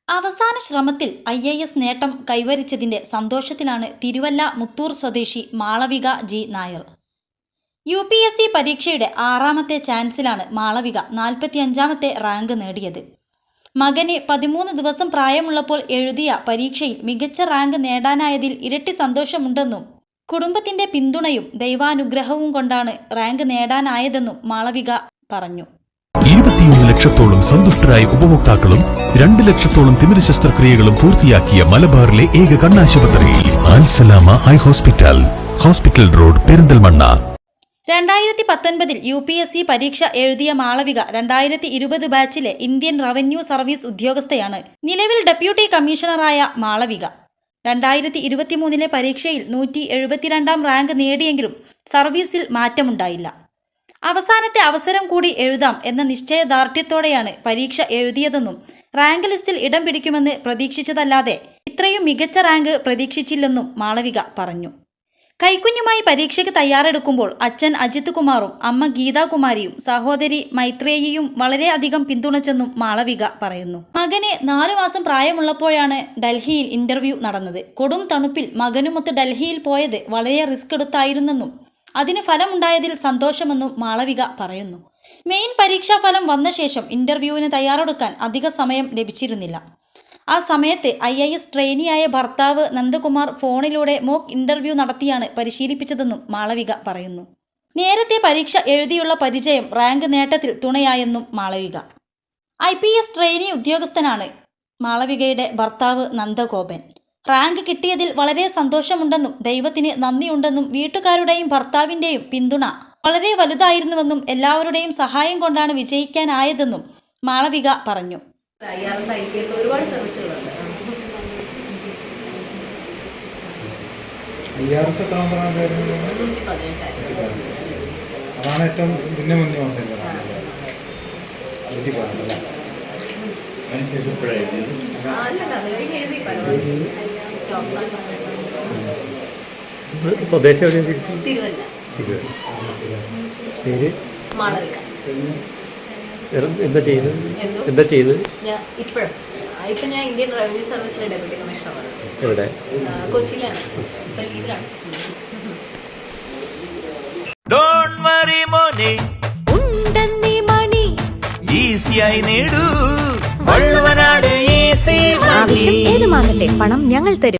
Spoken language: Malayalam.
അവസാന ശ്രമത്തിൽ IAS നേട്ടം കൈവരിച്ചതിന്റെ സന്തോഷത്തിലാണ് തിരുവല്ല മുത്തൂർ സ്വദേശി മാളവിക ജി നായർ. UPSC പരീക്ഷയുടെ 6ാമത്തെ ചാൻസിലാണ് മാളവിക 45ാമത്തെ റാങ്ക് നേടിയത്. മകന് 13 ദിവസം പ്രായമുള്ളപ്പോൾ എഴുതിയ പരീക്ഷയിൽ മികച്ച റാങ്ക് നേടാനായതിൽ ഇരട്ടി സന്തോഷമുണ്ടെന്നും കുടുംബത്തിന്റെ പിന്തുണയും ദൈവാനുഗ്രഹവും കൊണ്ടാണ് റാങ്ക് നേടാനായതെന്നും മാളവിക പറഞ്ഞു. 21 ലക്ഷത്തോളം സന്തുഷ്ടരായ ഉപഭോക്താക്കളും 2 ലക്ഷത്തോളം തിമിര ശസ്ത്രക്രിയകളും പൂർത്തിയാക്കിയ മലബാറിലെ ഏക കണ്ണാശുപത്രി Al Salama high hospital, hospital road, Perinthalmanna. 2019 UPSC പരീക്ഷ എഴുതിയ മാളവിക 2020 ബാച്ചിലെ ഇന്ത്യൻ റവന്യൂ സർവീസ് ഉദ്യോഗസ്ഥയാണ്. നിലവിൽ ഡെപ്യൂട്ടി കമ്മീഷണറായ മാളവിക 2023 പരീക്ഷയിൽ 172ാം റാങ്ക് നേടിയെങ്കിലും സർവീസിൽ മാറ്റമുണ്ടായില്ല. അവസാനത്തെ അവസരം കൂടി എഴുതാം എന്ന നിശ്ചയദാർഢ്യത്തോടെയാണ് പരീക്ഷ എഴുതിയതെന്നും റാങ്ക് ലിസ്റ്റിൽ ഇടം പിടിക്കുമെന്ന് പ്രതീക്ഷിച്ചതല്ലാതെ ഇത്രയും മികച്ച റാങ്ക് പ്രതീക്ഷിച്ചില്ലെന്നും മാളവിക പറഞ്ഞു. കൈക്കുഞ്ഞുമായി പരീക്ഷയ്ക്ക് തയ്യാറെടുക്കുമ്പോൾ അച്ഛൻ അജിത് കുമാറും അമ്മ ഗീതാകുമാരിയും സഹോദരി മൈത്രേയിയും വളരെയധികം പിന്തുണച്ചെന്നും മാളവിക പറയുന്നു. മകന് 4 മാസം പ്രായമുള്ളപ്പോഴാണ് ഡൽഹിയിൽ ഇന്റർവ്യൂ നടന്നത്. കൊടും തണുപ്പിൽ മകനുമൊത്ത് ഡൽഹിയിൽ പോയത് വളരെ റിസ്ക് എടുത്തായിരുന്നെന്നും അതിന് ഫലമുണ്ടായതിൽ സന്തോഷമെന്നും മാളവിക പറയുന്നു. മെയിൻ പരീക്ഷാ ഫലം വന്ന ശേഷം ഇന്റർവ്യൂവിന് തയ്യാറെടുക്കാൻ അധിക സമയം ലഭിച്ചിരുന്നില്ല. ആ സമയത്ത് IAS ട്രെയിനിയായ ഭർത്താവ് നന്ദകുമാർ ഫോണിലൂടെ മോക്ക് ഇന്റർവ്യൂ നടത്തിയാണ് പരിശീലിപ്പിച്ചതെന്നും മാളവിക പറയുന്നു. നേരത്തെ പരീക്ഷ എഴുതിയുള്ള പരിചയം റാങ്ക് നേട്ടത്തിൽ തുണയായെന്നും മാളവിക. IPS ട്രെയിനി ഉദ്യോഗസ്ഥനാണ് മാളവികയുടെ ഭർത്താവ് നന്ദഗോപൻ. റാങ്ക് കിട്ടിയതിൽ വളരെ സന്തോഷമുണ്ടെന്നും ദൈവത്തിന് നന്ദിയുണ്ടെന്നും വീട്ടുകാരുടെയും ഭർത്താവിൻ്റെയും പിന്തുണ വളരെ വലുതായിരുന്നുവെന്നും എല്ലാവരുടെയും സഹായം കൊണ്ടാണ് വിജയിക്കാനായതെന്നും മാളവിക പറഞ്ഞു. ഒരുപാട് സർവീസുകളുണ്ട്. അതാണ് ഏറ്റവും മുന്നേ വന്നത്. സ്വദേശം തിരുവല്ല. പേര് മാളവിക. എന്താ ചെയ്യുന്നത്? ഇപ്പൊ ഞാൻ ഇന്ത്യൻ റവന്യൂ സർവീസിലെ ഡെപ്യൂട്ടി കമ്മീഷണറാണ്. എവിടെ? കൊച്ചിയിലാണ്. ഇപ്പൊ ലീഡിലാണ്. Don't worry മോനെ, ഉണ്ടെന്നീ മണി ഈസിയായി നേടൂ വള്ളുവനാട് ഈസി മണി. ആവശ്യം ഏതുമാകട്ടെ പണം ഞങ്ങൾ തരും.